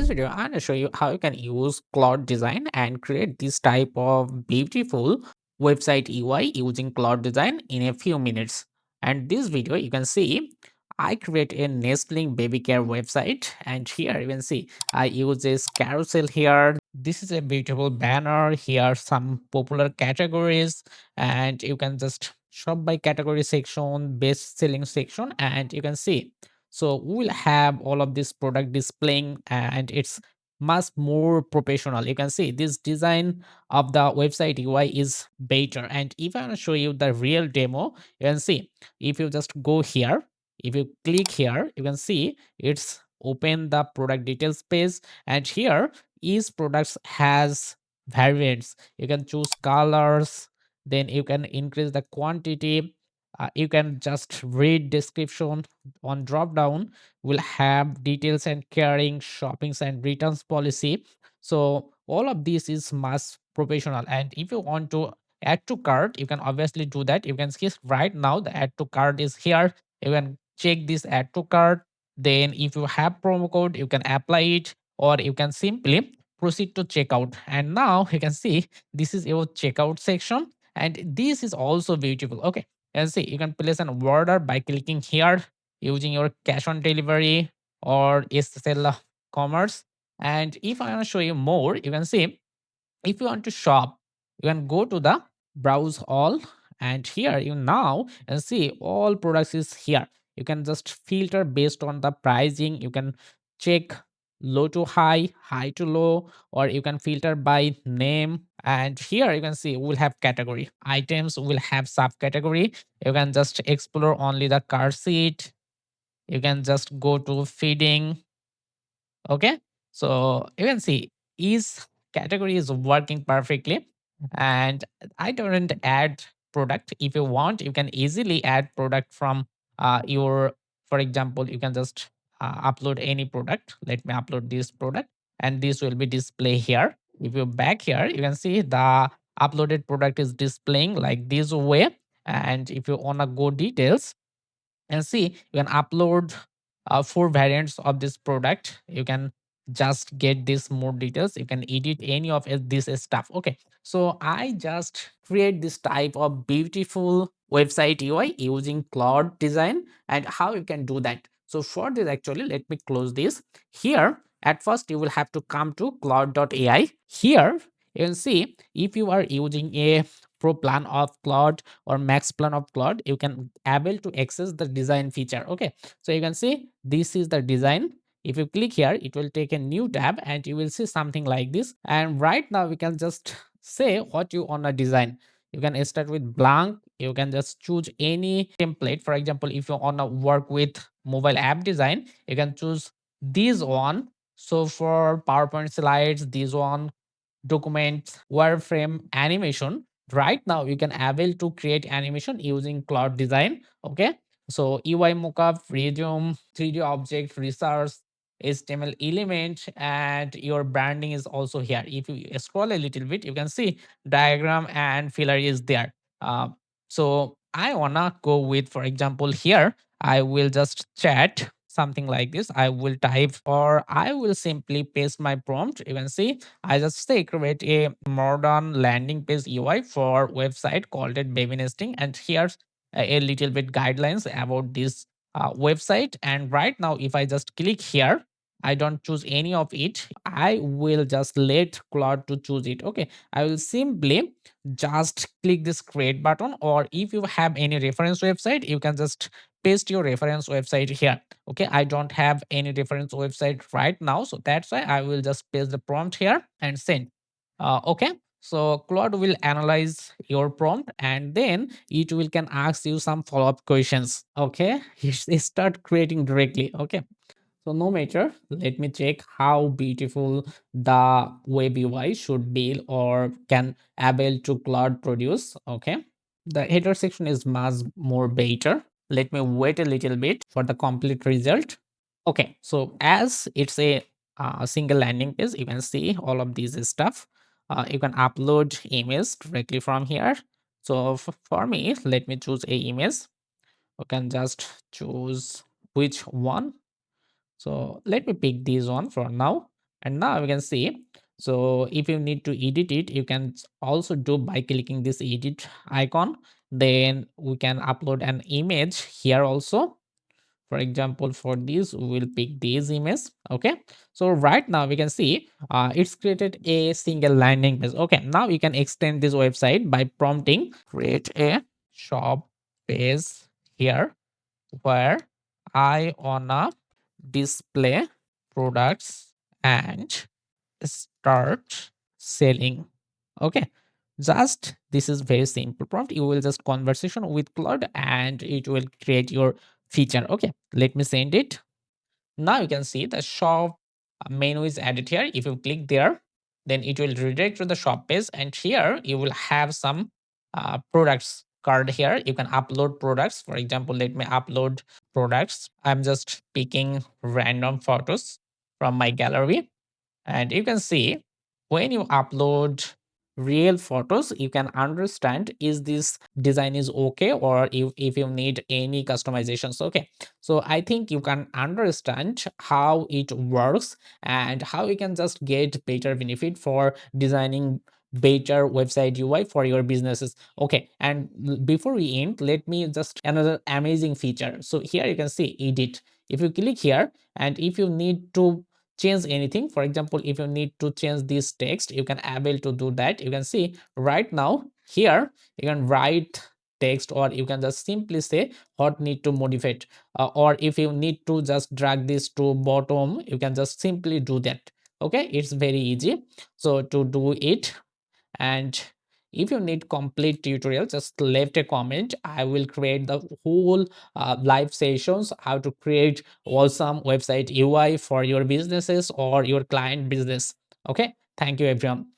this video, I'm going to show you how you can use Claude Design and create this type of beautiful website UI using Claude Design in a few minutes. And this video, you can see I create a nestling baby care website, and here you can see I use this carousel here. This is a beautiful banner. Here are some popular categories, and you can just shop by category section, best selling section, and you can see so we will have all of this product displaying, and it's much more professional. You can see this design of the website UI is better. And if I want to show you the real demo, you can see if you just go here, if you click here, you can see it's open the product details page, and here each products has variants. You can choose colors, then you can increase the quantity. You can just read description. On drop down will have details and carrying shoppings and returns policy. So all of this is much professional. And if you want to add to cart, you can obviously do that. You can see right now the add to cart is here. You can check this add to cart. Then if you have promo code, you can apply it, or you can simply proceed to checkout. And now you can see this is your checkout section, and this is also beautiful. Okay, and see you can place an order by clicking here using your cash on delivery or SSL commerce. And if I want to show you more, you can see if you want to shop, you can go to the browse all, and here you now and see all products is here. You can just filter based on the pricing. You can check low to high, high to low, or you can filter by name. And here you can see we'll have category items, will have subcategory. You can just explore only the car seat. You can just go to feeding. Okay, so you can see each category is working perfectly. And I don't add product. If you want, you can easily add product from your, for example, you can just upload any product. Let me upload this product, and this will be display here. If you back here, you can see the uploaded product is displaying like this way. And if you wanna go details, and see you can upload four variants of this product. You can just get this more details. You can edit any of this stuff. Okay, so I just create this type of beautiful website UI using Claude Design. And how you can do that? So for this, actually, let me close this. Here at first you will have to come to Claude.ai. Here you can see if you are using a pro plan of Claude or max plan of Claude, you can able to access the design feature. Okay, so you can see this is the design. If you click here, it will take a new tab, and you will see something like this. And right now we can just say what you want to design. You can start with blank. You can just choose any template. For example, if you want to work with mobile app design, you can choose this one. So for PowerPoint slides, this one, documents, wireframe, animation. Right now you can able to create animation using Cloud Design. Okay, so UI mockup, resume, 3D object, resource, HTML element, and your branding is also here. If you scroll a little bit, you can see diagram and filler is there. So I wanna go with, for example, here I will just chat something like this. I will type, or I will simply paste my prompt. You can see I just say create a modern landing page UI for website called it baby nesting, and here's a little bit guidelines about this website. And right now, if I just click here, I don't choose any of it. I will just let Claude to choose it. Okay, I will simply just click this create button, or if you have any reference website, you can just paste your reference website here. Okay, I don't have any reference website right now, so that's why I will just paste the prompt here and send. Okay, so Claude will analyze your prompt, and then it will can ask you some follow-up questions. Okay, you start creating directly. Okay, so no matter, let me check how beautiful the web UI should be or can able to Claude produce. Okay, the header section is much more better. Let me wait a little bit for the complete result. Okay, so as it's a single landing page, you can see all of these stuff. You can upload image directly from here. So for me, let me choose a image. You can just choose which one. So let me pick this one for now. And now we can see, so if you need to edit it, you can also do by clicking this edit icon. Then we can upload an image here also. For example, for this we will pick this image. Okay, so right now we can see it's created a single landing page. Okay, now you can extend this website by prompting create a shop page here, where I wanna display products and start selling. Okay, just this is very simple prompt. You will just conversation with Claude and it will create your feature. Okay, let me send it. Now you can see the shop menu is added here. If you click there, then it will redirect to the shop page, and here you will have some products card here. You can upload products. For example, let me upload products. I'm just picking random photos from my gallery, and you can see when you upload real photos, you can understand is this design is okay, or if you need any customizations. Okay, so I think you can understand how it works and how you can just get better benefit for designing better website UI for your businesses. Okay, and before we end, let me just another amazing feature. So here you can see edit. If you click here, and if you need to change anything, for example, if you need to change this text, you can able to do that. You can see right now here you can write text, or you can just simply say what need to modify it. Or if you need to just drag this to bottom, you can just simply do that. Okay, it's very easy so to do it. And if you need complete tutorial, just leave a comment. I will create the whole live sessions how to create awesome website UI for your businesses or your client business. Okay, thank you everyone.